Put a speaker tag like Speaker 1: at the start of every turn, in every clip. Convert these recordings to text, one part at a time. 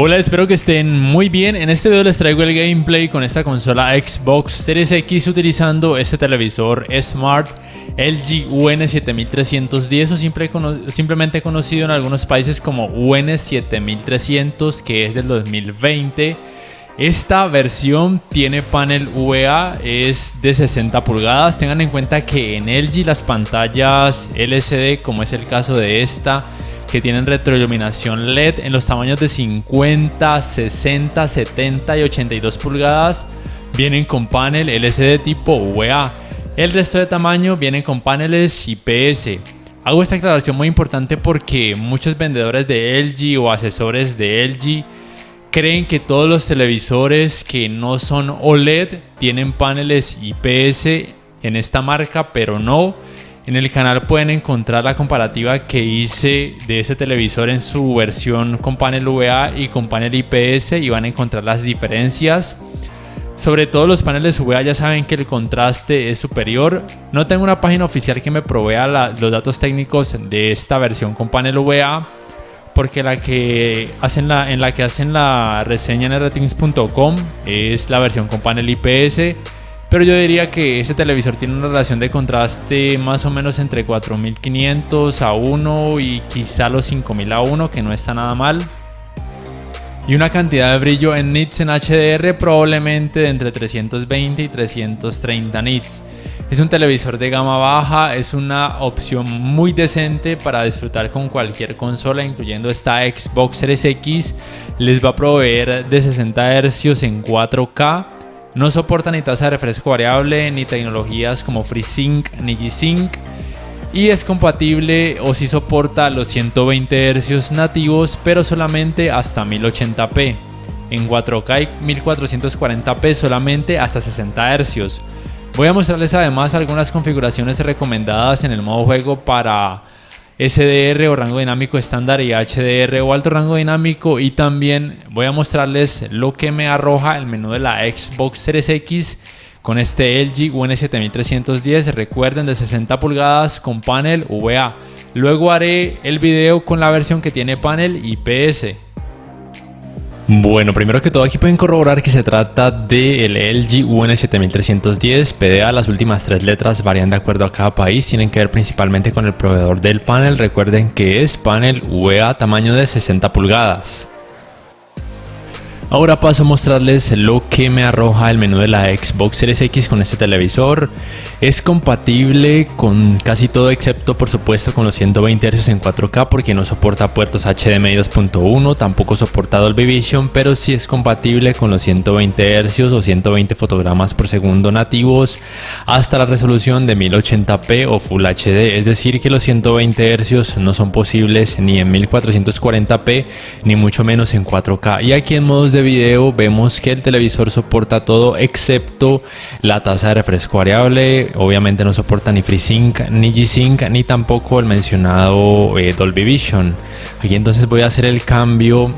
Speaker 1: Hola, espero que estén muy bien. En este video les traigo el gameplay con esta consola Xbox Series X utilizando este televisor Smart LG UN7310 o simplemente conocido en algunos países como UN7300, que es del 2020. Esta versión tiene panel VA, es de 60 pulgadas. Tengan en cuenta que en LG las pantallas LCD, como es el caso de esta, que tienen retroiluminación LED en los tamaños de 50, 60, 70 y 82 pulgadas, vienen con panel LCD tipo VA. El resto de tamaño vienen con paneles IPS. Hago esta aclaración muy importante porque muchos vendedores de LG o asesores de LG creen que todos los televisores que no son OLED tienen paneles IPS en esta marca, pero no. En el canal pueden encontrar la comparativa que hice de este televisor en su versión con panel VA y con panel IPS y van a encontrar las diferencias. Sobre todo los paneles VA ya saben que el contraste es superior. No tengo una página oficial que me provea los datos técnicos de esta versión con panel VA, porque en la que hacen la reseña en ratings.com es la versión con panel IPS. Pero yo diría que este televisor tiene una relación de contraste más o menos entre 4500 a 1 y quizá los 5000 a 1, que no está nada mal. Y una cantidad de brillo en nits en HDR probablemente de entre 320 y 330 nits. Es un televisor de gama baja, es una opción muy decente para disfrutar con cualquier consola, incluyendo esta Xbox Series X. Les va a proveer de 60 Hz en 4K. No soporta ni tasa de refresco variable, ni tecnologías como FreeSync ni G-Sync. Y es compatible o sí soporta los 120 Hz nativos, pero solamente hasta 1080p. En 4K y 1440p solamente hasta 60 Hz. Voy a mostrarles además algunas configuraciones recomendadas en el modo juego para SDR o rango dinámico estándar y HDR o alto rango dinámico, y también voy a mostrarles lo que me arroja el menú de la Xbox Series X con este LG UN7310, recuerden, de 60 pulgadas con panel VA. Luego haré el video con la versión que tiene panel IPS. Bueno, primero que todo aquí pueden corroborar que se trata del LG UN7310 PDA. Las últimas 3 letras varían de acuerdo a cada país, tienen que ver principalmente con el proveedor del panel. Recuerden que es panel VA tamaño de 60 pulgadas. Ahora paso a mostrarles lo que me arroja el menú de la Xbox Series X con este televisor. Es compatible con casi todo excepto por supuesto con los 120 Hz en 4K, porque no soporta puertos HDMI 2.1, tampoco soporta Dolby Vision, pero sí es compatible con los 120 Hz o 120 fotogramas por segundo nativos hasta la resolución de 1080p o Full HD, es decir que los 120 Hz no son posibles ni en 1440p ni mucho menos en 4K. Y aquí en modos de video vemos que el televisor soporta todo excepto la tasa de refresco variable. Obviamente no soporta ni FreeSync ni G-Sync ni tampoco el mencionado Dolby Vision. Aquí entonces voy a hacer el cambio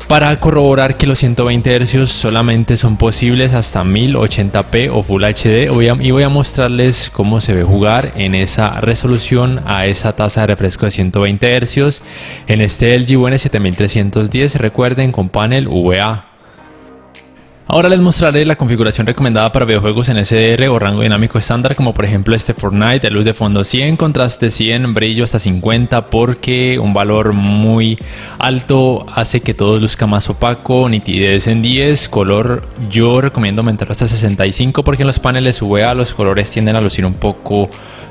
Speaker 1: para corroborar que los 120 Hz solamente son posibles hasta 1080p o Full HD, y voy a mostrarles cómo se ve jugar en esa resolución a esa tasa de refresco de 120 Hz en este LG UN7310, recuerden, con panel VA. Ahora les mostraré la configuración recomendada para videojuegos en SDR o rango dinámico estándar, como por ejemplo este Fortnite, luz de fondo 100, contraste 100, brillo hasta 50, porque un valor muy alto hace que todo luzca más opaco, nitidez en 10, color yo recomiendo aumentarlo hasta 65, porque en los paneles VA los colores tienden a lucir un poco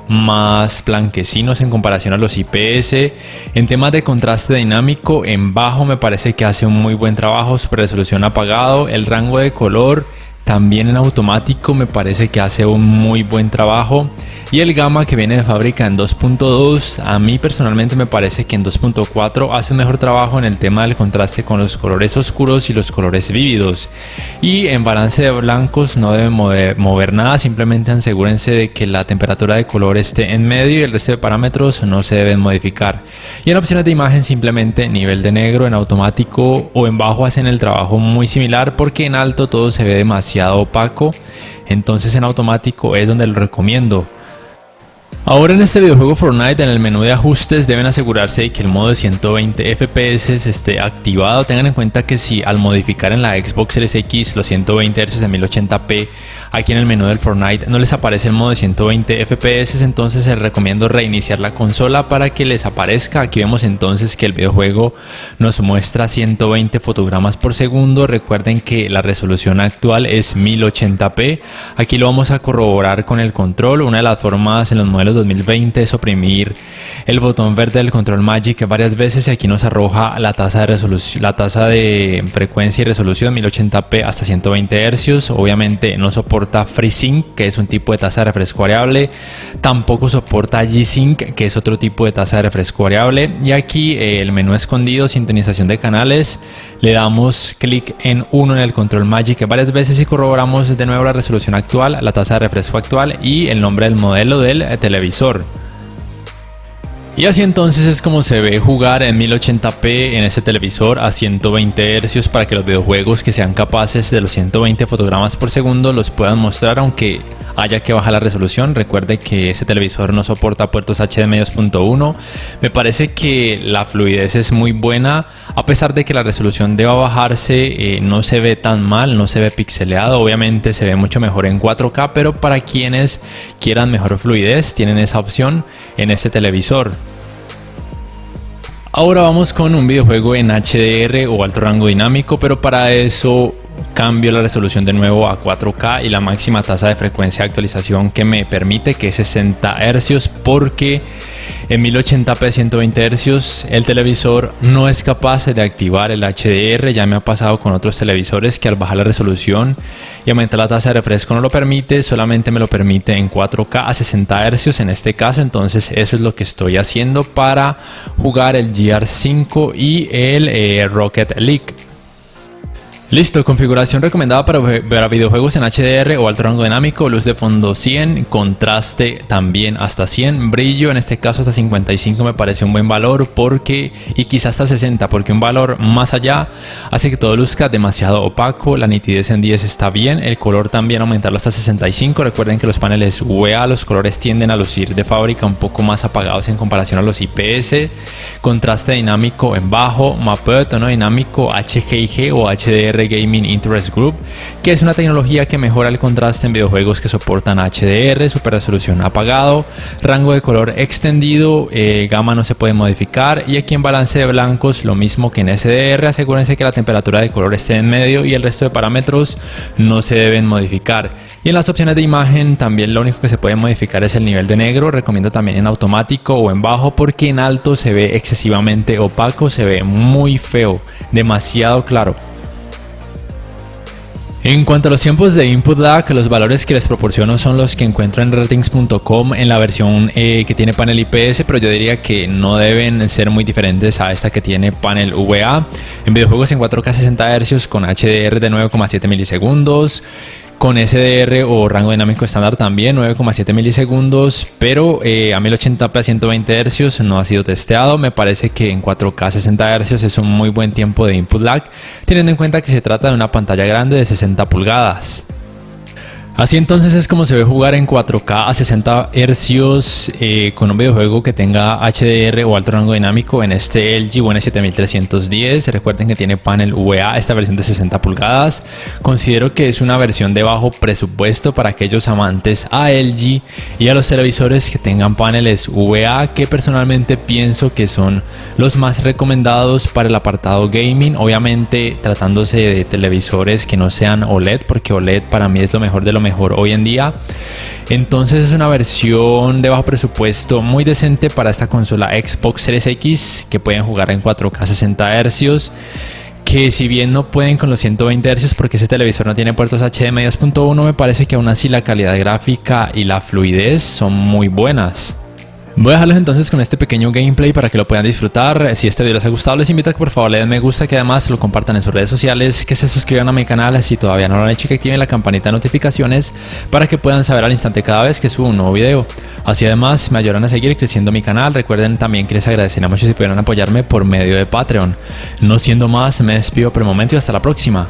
Speaker 1: más blanquecinos en comparación a los IPS. En temas de contraste dinámico, en bajo me parece que hace un muy buen trabajo, super resolución apagado. El rango de color también en automático me parece que hace un muy buen trabajo, y el gamma que viene de fábrica en 2.2, a mí personalmente me parece que en 2.4 hace un mejor trabajo en el tema del contraste con los colores oscuros y los colores vívidos. Y en balance de blancos no deben mover nada, simplemente asegúrense de que la temperatura de color esté en medio y el resto de parámetros no se deben modificar. Y en opciones de imagen simplemente nivel de negro en automático o en bajo hacen el trabajo muy similar, porque en alto todo se ve demasiado opaco, entonces en automático es donde lo recomiendo. Ahora en este videojuego Fortnite, en el menú de ajustes deben asegurarse de que el modo de 120 FPS esté activado. Tengan en cuenta que si al modificar en la Xbox Series X los 120 Hz en 1080p, aquí en el menú del Fortnite no les aparece el modo de 120 FPS, entonces les recomiendo reiniciar la consola para que les aparezca. Aquí vemos entonces que el videojuego nos muestra 120 fotogramas por segundo. Recuerden que la resolución actual es 1080p. Aquí lo vamos a corroborar con el control. Una de las formas en los modelos 2020 es oprimir el botón verde del control Magic varias veces y aquí nos arroja la tasa de resolución, la tasa de frecuencia y resolución 1080p hasta 120 Hz. Obviamente no soporta FreeSync, que es un tipo de tasa de refresco variable, tampoco soporta G-Sync, que es otro tipo de tasa de refresco variable, y aquí el menú escondido, sintonización de canales, le damos clic en 1 en el control Magic varias veces y corroboramos de nuevo la resolución actual, la tasa de refresco actual y el nombre del modelo del televisor. Y así entonces es como se ve jugar en 1080p en este televisor a 120 Hz para que los videojuegos que sean capaces de los 120 fotogramas por segundo los puedan mostrar aunque haya que bajar la resolución. Recuerde que ese televisor no soporta puertos HDMI 2.1. Me parece que la fluidez es muy buena, a pesar de que la resolución deba bajarse, no se ve tan mal, no se ve pixeleado. Obviamente se ve mucho mejor en 4K, pero para quienes quieran mejor fluidez tienen esa opción en este televisor. Ahora vamos con un videojuego en HDR o alto rango dinámico, pero para eso cambio la resolución de nuevo a 4K y la máxima tasa de frecuencia de actualización que me permite, que es 60 Hz, porque en 1080p 120 Hz el televisor no es capaz de activar el HDR. Ya me ha pasado con otros televisores que al bajar la resolución y aumentar la tasa de refresco no lo permite, solamente me lo permite en 4K a 60 Hz en este caso. Entonces eso es lo que estoy haciendo para jugar el GR5 y el Rocket League. Listo, configuración recomendada para videojuegos en HDR o alto rango dinámico: luz de fondo 100, contraste también hasta 100, brillo en este caso hasta 55 me parece un buen valor, porque y quizás hasta 60, porque un valor más allá hace que todo luzca demasiado opaco. La nitidez en 10 está bien, el color también aumentarlo hasta 65. Recuerden que los paneles VA, los colores tienden a lucir de fábrica un poco más apagados en comparación a los IPS. Contraste dinámico en bajo, mapeo de tono dinámico HGIG o HDR Gaming Interest Group, que es una tecnología que mejora el contraste en videojuegos que soportan HDR, super resolución apagado, rango de color extendido, gama no se puede modificar, y aquí en balance de blancos lo mismo que en SDR. Asegúrense que la temperatura de color esté en medio y el resto de parámetros no se deben modificar. Y en las opciones de imagen también lo único que se puede modificar es el nivel de negro. Recomiendo también en automático o en bajo, porque en alto se ve excesivamente opaco, se ve muy feo, demasiado claro. En cuanto a los tiempos de input lag, los valores que les proporciono son los que encuentro en ratings.com en la versión que tiene panel IPS, pero yo diría que no deben ser muy diferentes a esta que tiene panel VA. En videojuegos en 4K 60 Hz con HDR de 9,7 milisegundos. Con SDR o rango dinámico estándar también 9,7 milisegundos, pero a 1080p a 120 Hz no ha sido testeado. Me parece que en 4K 60 Hz es un muy buen tiempo de input lag, teniendo en cuenta que se trata de una pantalla grande de 60 pulgadas. Así entonces es como se ve jugar en 4K a 60 Hz con un videojuego que tenga HDR o alto rango dinámico en este LG UN7310. Recuerden que tiene panel VA, esta versión de 60 pulgadas. Considero que es una versión de bajo presupuesto para aquellos amantes a LG y a los televisores que tengan paneles VA, que personalmente pienso que son los más recomendados para el apartado gaming. Obviamente tratándose de televisores que no sean OLED, porque OLED para mí es lo mejor de lo mejor hoy en día. Entonces es una versión de bajo presupuesto muy decente para esta consola Xbox Series X, que pueden jugar en 4K 60 Hz, que si bien no pueden con los 120 Hz porque ese televisor no tiene puertos HDMI 2.1, me parece que aún así la calidad gráfica y la fluidez son muy buenas. Voy a dejarlos entonces con este pequeño gameplay para que lo puedan disfrutar. Si este video les ha gustado, les invito a que por favor le den me gusta, que además lo compartan en sus redes sociales, que se suscriban a mi canal si todavía no lo han hecho y que activen la campanita de notificaciones para que puedan saber al instante cada vez que subo un nuevo video. Así además me ayudarán a seguir creciendo mi canal. Recuerden también que les agradecería mucho si pudieran apoyarme por medio de Patreon. No siendo más, me despido por el momento y hasta la próxima.